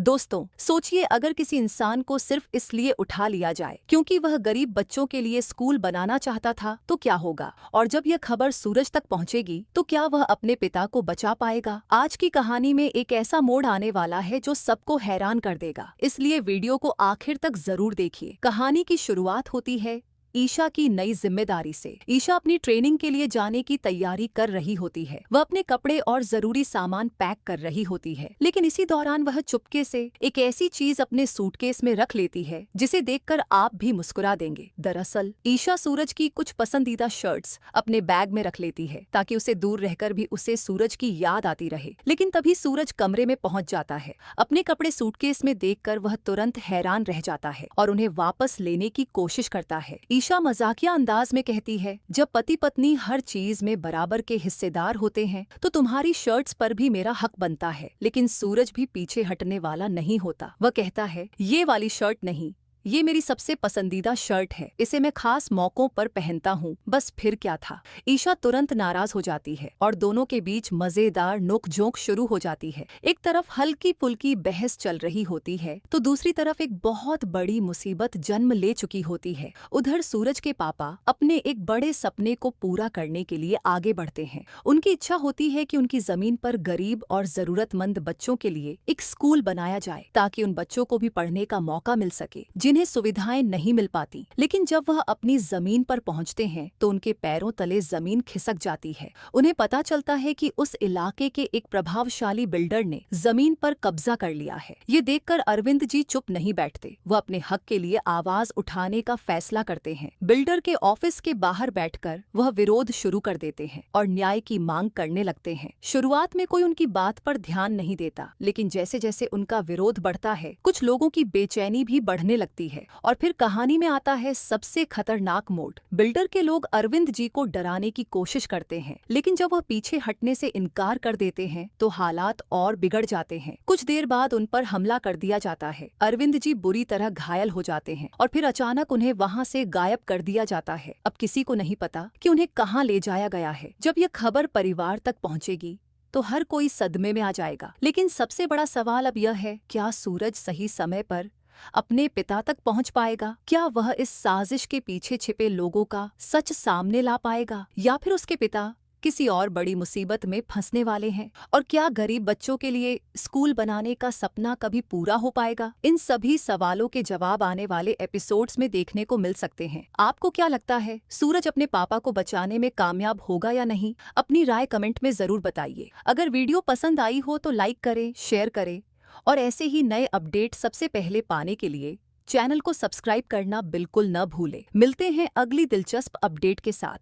दोस्तों, सोचिए अगर किसी इंसान को सिर्फ इसलिए उठा लिया जाए क्योंकि वह गरीब बच्चों के लिए स्कूल बनाना चाहता था तो क्या होगा। और जब यह खबर सूरज तक पहुंचेगी तो क्या वह अपने पिता को बचा पाएगा। आज की कहानी में एक ऐसा मोड़ आने वाला है जो सबको हैरान कर देगा, इसलिए वीडियो को आखिर तक जरूर देखिए। कहानी की शुरुआत होती है ईशा की नई जिम्मेदारी से। ईशा अपनी ट्रेनिंग के लिए जाने की तैयारी कर रही होती है। वह अपने कपड़े और जरूरी सामान पैक कर रही होती है, लेकिन इसी दौरान वह चुपके से एक ऐसी चीज अपने सूटकेस में रख लेती है जिसे देखकर आप भी मुस्कुरा देंगे। दरअसल ईशा सूरज की कुछ पसंदीदा शर्ट्स अपने बैग में रख लेती है ताकि उसे दूर रहकर भी उसे सूरज की याद आती रहे। लेकिन तभी सूरज कमरे में पहुंच जाता है। अपने कपड़े सूटकेस में देखकर वह तुरंत हैरान रह जाता है और उन्हें वापस लेने की कोशिश करता है। ईशा मजाकिया अंदाज में कहती है, जब पति पत्नी हर चीज में बराबर के हिस्सेदार होते हैं तो तुम्हारी शर्ट्स पर भी मेरा हक बनता है। लेकिन सूरज भी पीछे हटने वाला नहीं होता। वह कहता है, ये वाली शर्ट नहीं, ये मेरी सबसे पसंदीदा शर्ट है, इसे मैं खास मौकों पर पहनता हूँ। बस फिर क्या था। ईशा तुरंत नाराज हो जाती है और दोनों के बीच मजेदार नोक-झोंक शुरू हो जाती है। एक तरफ हल्की फुल्की बहस चल रही होती है तो दूसरी तरफ एक बहुत बड़ी मुसीबत जन्म ले चुकी होती है। उधर सूरज के पापा अपने एक बड़े सपने को पूरा करने के लिए आगे बढ़ते हैं। उनकी इच्छा होती है कि उनकी जमीन पर गरीब और जरूरतमंद बच्चों के लिए एक स्कूल बनाया जाए ताकि उन बच्चों को भी पढ़ने का मौका मिल सके जिन्हें सुविधाएं नहीं मिल पाती। लेकिन जब वह अपनी जमीन पर पहुंचते हैं तो उनके पैरों तले जमीन खिसक जाती है। उन्हें पता चलता है कि उस इलाके के एक प्रभावशाली बिल्डर ने जमीन पर कब्जा कर लिया है। ये देखकर अरविंद जी चुप नहीं बैठते। वह अपने हक के लिए आवाज उठाने का फैसला करते हैं। बिल्डर के ऑफिस के बाहर बैठकर वह विरोध शुरू कर देते हैं और न्याय की मांग करने लगते हैं। शुरुआत में कोई उनकी बात पर ध्यान नहीं देता, लेकिन जैसे जैसे उनका विरोध बढ़ता है कुछ लोगों की बेचैनी भी बढ़ने लगती है। और फिर कहानी में आता है सबसे खतरनाक मोड़। बिल्डर के लोग अरविंद जी को डराने की कोशिश करते हैं, लेकिन जब वह पीछे हटने से इनकार कर देते हैं तो हालात और बिगड़ जाते हैं। कुछ देर बाद उन पर हमला कर दिया जाता है। अरविंद जी बुरी तरह घायल हो जाते हैं और फिर अचानक उन्हें वहां से गायब कर दिया जाता है। अब किसी को नहीं पता कि उन्हें कहाँ ले जाया गया है। जब यह खबर परिवार तक पहुंचेगी तो हर कोई सदमे में आ जाएगा। लेकिन सबसे बड़ा सवाल अब यह है, क्या सूरज सही समय पर अपने पिता तक पहुंच पाएगा? क्या वह इस साजिश के पीछे छिपे लोगों का सच सामने ला पाएगा, या फिर उसके पिता किसी और बड़ी मुसीबत में फंसने वाले हैं? और क्या गरीब बच्चों के लिए स्कूल बनाने का सपना कभी पूरा हो पाएगा? इन सभी सवालों के जवाब आने वाले एपिसोड्स में देखने को मिल सकते हैं। आपको क्या लगता है, सूरज अपने पापा को बचाने में कामयाब होगा या नहीं? अपनी राय कमेंट में जरूर बताइए। अगर वीडियो पसंद आई हो तो लाइक करें, शेयर करें और ऐसे ही नए अपडेट सबसे पहले पाने के लिए चैनल को सब्सक्राइब करना बिल्कुल न भूलें। मिलते हैं अगली दिलचस्प अपडेट के साथ।